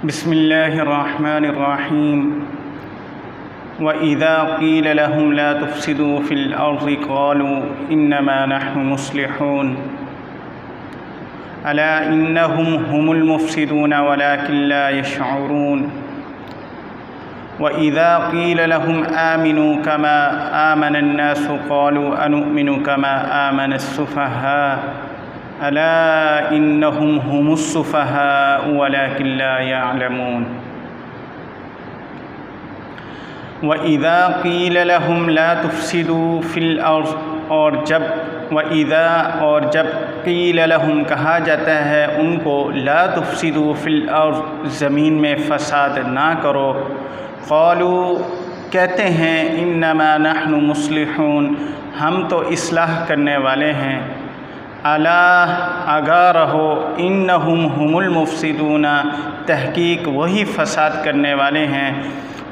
بسم الله الرحمن الرحيم وإذا قيل لهم لا تفسدوا في الأرض قالوا إنما نحن مصلحون ألا إنهم هم المفسدون ولكن لا يشعرون وإذا قيل لهم آمنوا كما آمن الناس قالوا أنؤمن كما آمن السفهاء ألا إنهم هم السفهاء ولكن لا يعلمون وإذا قيل لهم لا تفسدوا في الأرض اور جب قیل لہم کہا جاتا ہے ان کو لا تفسدوا فی الارض زمین میں فساد نہ کرو، قالوا کہتے ہیں انما نحن مصلحون ہم تو اصلاح کرنے والے ہیں، الا آگاہ رہو انہم هم المفسدون تحقیق وہی فساد کرنے والے ہیں،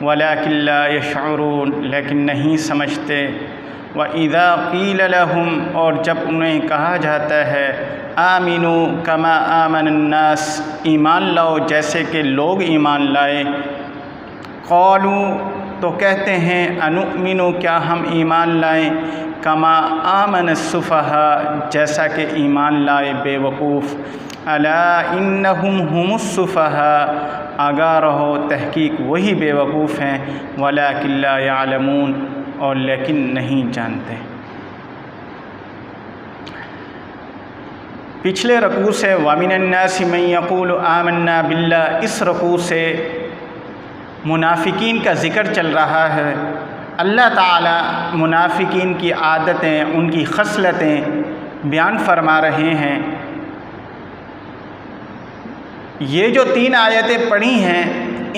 ولکن لا یشعرون لیکن نہیں سمجھتے۔ وَإِذَا قِيلَ لَهُمْ اور جب انہیں کہا جاتا ہے آمنوا كما آمن الناس ایمان لاؤ جیسے کہ لوگ ایمان لائے، قالوا تو کہتے ہیں انؤمن کیا ہم ایمان لائیں، کما آمن السفہاء جیسا کہ ایمان لائے بے وقوف، الا انہم هم السفہاء آگاہ رہو تحقیق وہی بے وقوف ہیں، ولکن لا یعلمون اور لیکن نہیں جانتے۔ پچھلے رکوع سے وَمِنَ النَّاسِ مَن يَقُولُ آمَنَّا بِاللَّهِ اس رکوع سے منافقین کا ذکر چل رہا ہے۔ اللہ تعالیٰ منافقین کی عادتیں، ان کی خصلتیں بیان فرما رہے ہیں۔ یہ جو 3 آیتیں پڑھی ہیں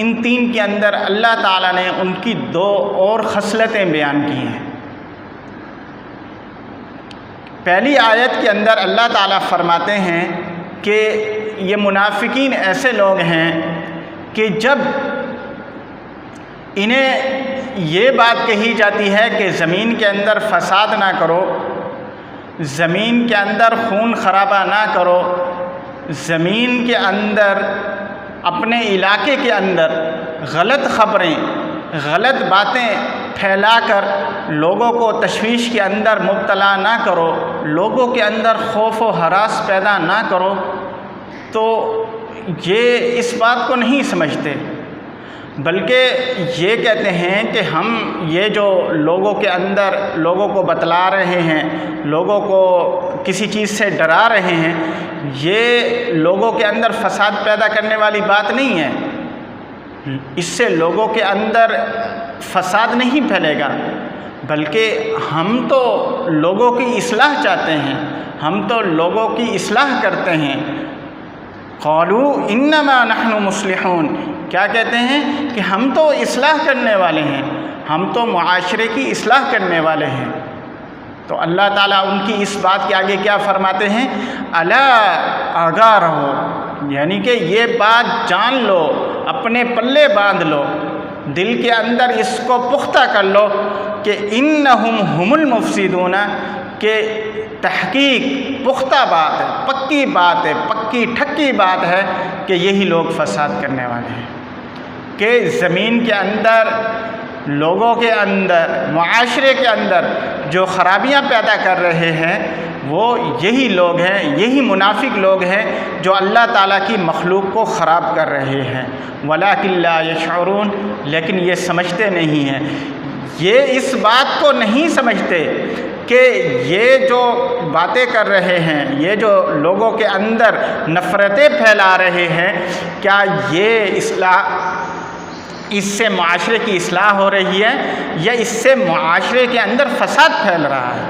ان 3 کے اندر اللہ تعالیٰ نے ان کی 2 اور خصلتیں بیان کی ہیں۔ پہلی آیت کے اندر اللہ تعالیٰ فرماتے ہیں کہ یہ منافقین ایسے لوگ ہیں کہ جب انہیں یہ بات کہی جاتی ہے کہ زمین کے اندر فساد نہ کرو، زمین کے اندر خون خرابہ نہ کرو، زمین کے اندر اپنے علاقے کے اندر غلط خبریں، غلط باتیں پھیلا کر لوگوں کو تشویش کے اندر مبتلا نہ کرو، لوگوں کے اندر خوف و ہراس پیدا نہ کرو، تو یہ اس بات کو نہیں سمجھتے، بلکہ یہ کہتے ہیں کہ ہم یہ جو لوگوں کے اندر لوگوں کو بتلا رہے ہیں، لوگوں کو کسی چیز سے ڈرا رہے ہیں، یہ لوگوں کے اندر فساد پیدا کرنے والی بات نہیں ہے، اس سے لوگوں کے اندر فساد نہیں پھیلے گا، بلکہ ہم تو لوگوں کی اصلاح چاہتے ہیں، ہم تو لوگوں کی اصلاح کرتے ہیں۔ قالوا انما نحن مصلحون کیا کہتے ہیں کہ ہم تو اصلاح کرنے والے ہیں، ہم تو معاشرے کی اصلاح کرنے والے ہیں۔ تو اللہ تعالیٰ ان کی اس بات کے آگے کیا فرماتے ہیں، الا آگاہ رہو، یعنی کہ یہ بات جان لو، اپنے پلے باندھ لو، دل کے اندر اس کو پختہ کر لو کہ انہم هم المفسدون کہ تحقیق پختہ بات ہے، پکی بات ہے، پکی ٹھکی بات ہے کہ یہی لوگ فساد کرنے والے ہیں، کہ زمین کے اندر، لوگوں کے اندر، معاشرے کے اندر جو خرابیاں پیدا کر رہے ہیں وہ یہی لوگ ہیں، یہی منافق لوگ ہیں جو اللہ تعالیٰ کی مخلوق کو خراب کر رہے ہیں، وَلَٰكِن لَا يَشْعُرُونَ لیکن یہ سمجھتے نہیں ہیں، یہ اس بات کو نہیں سمجھتے کہ یہ جو باتیں کر رہے ہیں، یہ جو لوگوں کے اندر نفرتیں پھیلا رہے ہیں، کیا یہ اس سے معاشرے کی اصلاح ہو رہی ہے یا اس سے معاشرے کے اندر فساد پھیل رہا ہے؟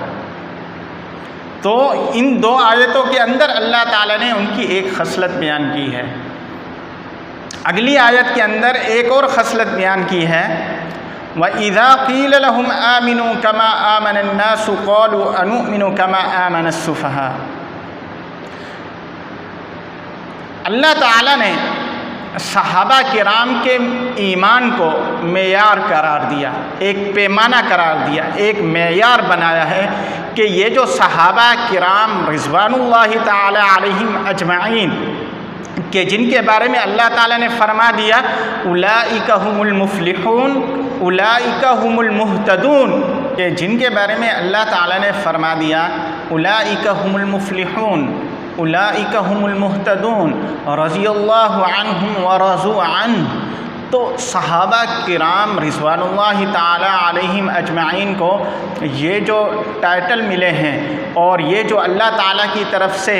تو ان 2 آیتوں کے اندر اللہ تعالیٰ نے ان کی ایک خصلت بیان کی ہے۔ اگلی آیت کے اندر ایک اور خصلت بیان کی ہے، وَإِذَا قِيلَ لَهُمْ آمِنُوا كَمَا آمَنَ النَّاسُ قَالُوا أَنُؤْمِنُ كَمَا آمَنَ السُّفَهَاءُ اللہ تعالیٰ نے صحابہ کرام کے ایمان کو معیار قرار دیا، ایک پیمانہ قرار دیا، ایک معیار بنایا ہے کہ یہ جو صحابہ کرام رضوان اللہ تعالی علیہم اجمعین کہ جن کے بارے میں اللہ تعالیٰ نے فرما دیا اولئک هم المفلحون اولئک هم المہتدون، کہ جن کے بارے میں اللہ تعالیٰ نے فرما دیا اولئک هم المفلحون اولئک هم المہتدون رضی اللہ عنہم ورضوا عنہ، تو صحابہ کرام رضوان اللہ تعالیٰ علیہم اجمعین کو یہ جو ٹائٹل ملے ہیں اور یہ جو اللہ تعالیٰ کی طرف سے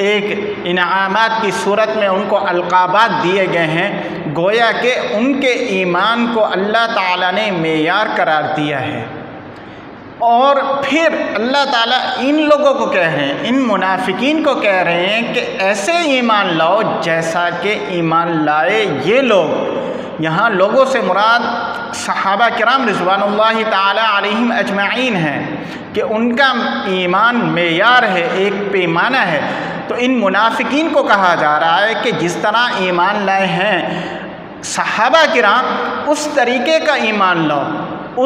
ایک انعامات کی صورت میں ان کو القابات دیے گئے ہیں، گویا کہ ان کے ایمان کو اللہ تعالیٰ نے معیار قرار دیا ہے۔ اور پھر اللہ تعالیٰ ان لوگوں کو کہہ رہے ہیں، ان منافقین کو کہہ رہے ہیں کہ ایسے ایمان لاؤ جیسا کہ ایمان لائے یہ لوگ۔ یہاں لوگوں سے مراد صحابہ کرام رضوان اللہ تعالیٰ علیہم اجمعین ہیں کہ ان کا ایمان معیار ہے، ایک پیمانہ ہے۔ تو ان منافقین کو کہا جا رہا ہے کہ جس طرح ایمان لائے ہیں صحابہ کرام، اس طریقے کا ایمان لاؤ،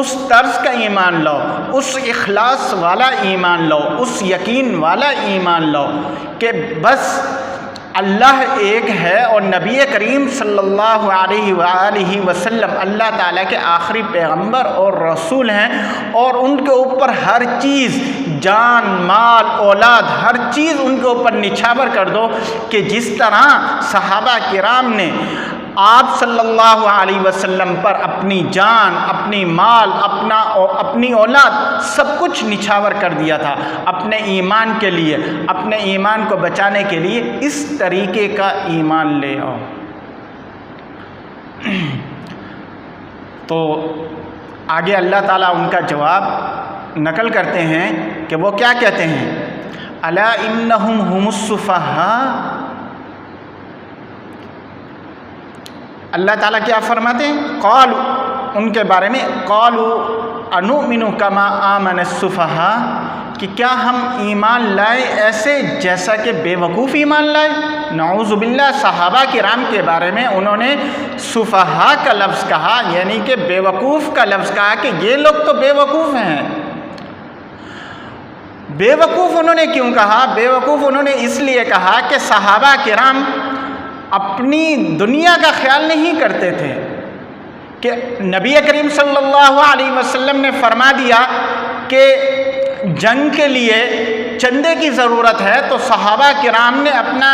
اس طرز کا ایمان لاؤ، اس اخلاص والا ایمان لاؤ، اس یقین والا ایمان لاؤ کہ بس اللہ ایک ہے اور نبی کریم صلی اللہ علیہ وآلہ وسلم اللہ تعالیٰ کے آخری پیغمبر اور رسول ہیں، اور ان کے اوپر ہر چیز، جان، مال، اولاد، ہر چیز ان کے اوپر نچھاور کر دو کہ جس طرح صحابہ کرام نے آپ صلی اللہ علیہ وسلم پر اپنی جان، اپنی مال، اپنی اولاد سب کچھ نچھاور کر دیا تھا اپنے ایمان کے لیے، اپنے ایمان کو بچانے کے لیے، اس طریقے کا ایمان لے آؤ۔ تو آگے اللہ تعالیٰ ان کا جواب نقل کرتے ہیں کہ وہ کیا کہتے ہیں، الا انہم هم السفہاء۔ اللہ تعالیٰ کیا فرماتے ہیں، قالوا، ان کے بارے میں، قالوا انؤمن کما آمن السفہاء، کہ کیا ہم ایمان لائے ایسے جیسا کہ بے وقوف ایمان لائے۔ نعوذ باللہ، صحابہ کرام کے بارے میں انہوں نے سفہاء کا لفظ کہا، یعنی کہ بے وقوف کا لفظ کہا کہ یہ لوگ تو بے وقوف ہیں۔ بے وقوف انہوں نے کیوں کہا؟ بے وقوف انہوں نے اس لیے کہا کہ صحابہ کرام اپنی دنیا کا خیال نہیں کرتے تھے، کہ نبی کریم صلی اللہ علیہ وسلم نے فرما دیا کہ جنگ کے لیے چندے کی ضرورت ہے، تو صحابہ کرام نے اپنے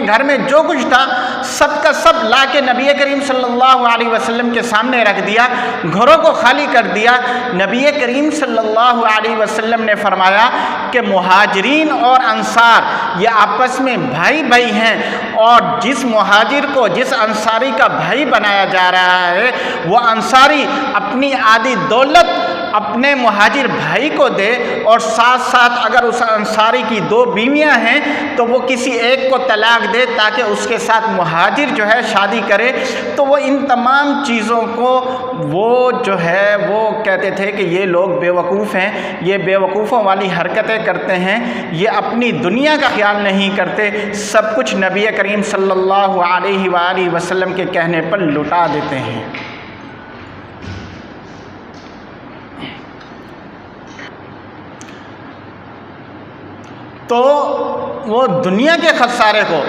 گھر میں جو کچھ تھا سب کا سب لا کے نبی کریم صلی اللہ علیہ وسلم کے سامنے رکھ دیا، گھروں کو خالی کر دیا۔ نبی کریم صلی اللہ علیہ وسلم نے فرمایا کہ مہاجرین اور انصار یہ آپس میں بھائی بھائی ہیں، اور جس مہاجر کو، جس انصاری کا بھائی بنایا جا رہا ہے، وہ انصاری اپنی آدھی دولت اپنے مہاجر بھائی کو دے، اور ساتھ ساتھ اگر اس انصاری کی 2 بیویاں ہیں تو وہ کسی ایک کو طلاق دے تاکہ اس کے ساتھ مہاجر جو ہے شادی کرے۔ تو وہ ان تمام چیزوں کو وہ جو ہے وہ کہتے تھے کہ یہ لوگ بے وقوف ہیں، یہ بے وقوفوں والی حرکتیں کرتے ہیں، یہ اپنی دنیا کا خیال نہیں کرتے، سب کچھ نبی کریم صلی اللہ علیہ وآلہ وسلم کے کہنے پر لٹا دیتے ہیں۔ تو وہ دنیا کے خسارے کو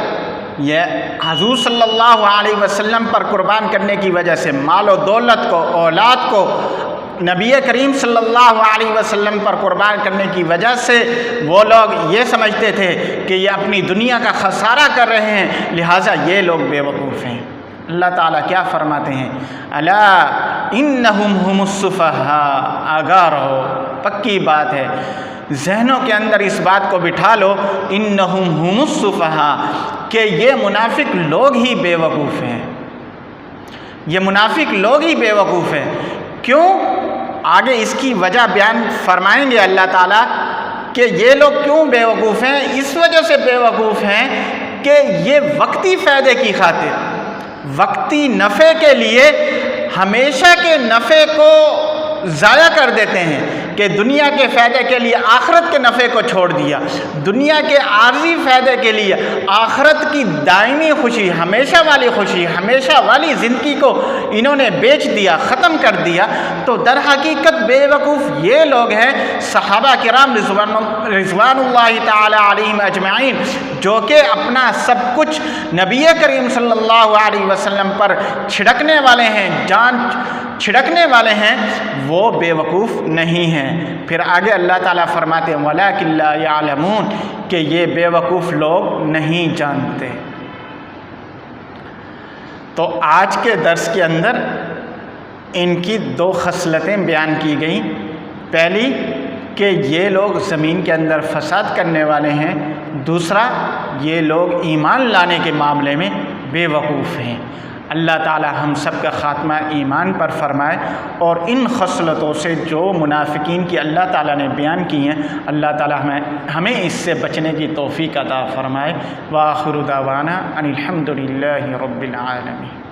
یہ حضور صلی اللہ علیہ وسلم پر قربان کرنے کی وجہ سے، مال و دولت کو، اولاد کو نبی کریم صلی اللہ علیہ وسلم پر قربان کرنے کی وجہ سے وہ لوگ یہ سمجھتے تھے کہ یہ اپنی دنیا کا خسارہ کر رہے ہیں، لہٰذا یہ لوگ بے وقوف ہیں۔ اللہ تعالیٰ کیا فرماتے ہیں، الا انہم هم السفہاء، آگاہ رہو، پکی بات ہے، ذہنوں کے اندر اس بات کو بٹھا لو، انہم هم السفہاء، کہ یہ منافق لوگ ہی بے وقوف ہیں، یہ منافق لوگ ہی بے وقوف ہیں۔ کیوں؟ آگے اس کی وجہ بیان فرمائیں گے اللہ تعالیٰ کہ یہ لوگ کیوں بے وقوف ہیں۔ اس وجہ سے بے وقوف ہیں کہ یہ وقتی فائدے کی خاطر، وقتی نفع کے لیے ہمیشہ کے نفع کو ضائع کر دیتے ہیں، کہ دنیا کے فائدے کے لیے آخرت کے نفع کو چھوڑ دیا، دنیا کے عارضی فائدے کے لیے آخرت کی دائمی خوشی، ہمیشہ والی خوشی، ہمیشہ والی زندگی کو انہوں نے بیچ دیا، ختم کر دیا، تو در حقیقت بے وقوف یہ لوگ ہیں صحابہ کرام رضوان اللہ تعالی علیہم اجمعین، جو کہ اپنا سب کچھ نبی کریم صلی اللہ علیہ وسلم پر چھڑکنے والے ہیں، جان چھڑکنے والے ہیں، وہ بے وقوف نہیں ہیں۔ پھر آگے اللہ تعالیٰ فرماتے ہیں وَلَٰكِن لَّا يَعْلَمُونَ، کہ یہ بے وقوف لوگ نہیں جانتے۔ تو آج کے درس کے اندر ان کی دو خصلتیں بیان کی گئیں۔ پہلی کہ یہ لوگ زمین کے اندر فساد کرنے والے ہیں، دوسرا یہ لوگ ایمان لانے کے معاملے میں بے وقوف ہیں۔ اللہ تعالی ہم سب کا خاتمہ ایمان پر فرمائے، اور ان خصلتوں سے جو منافقین کی اللہ تعالیٰ نے بیان کی ہیں، اللہ تعالیٰ ہمیں اس سے بچنے کی توفیق عطا فرمائے۔ وآخر دعوانا ان الحمد للہ رب العالمین۔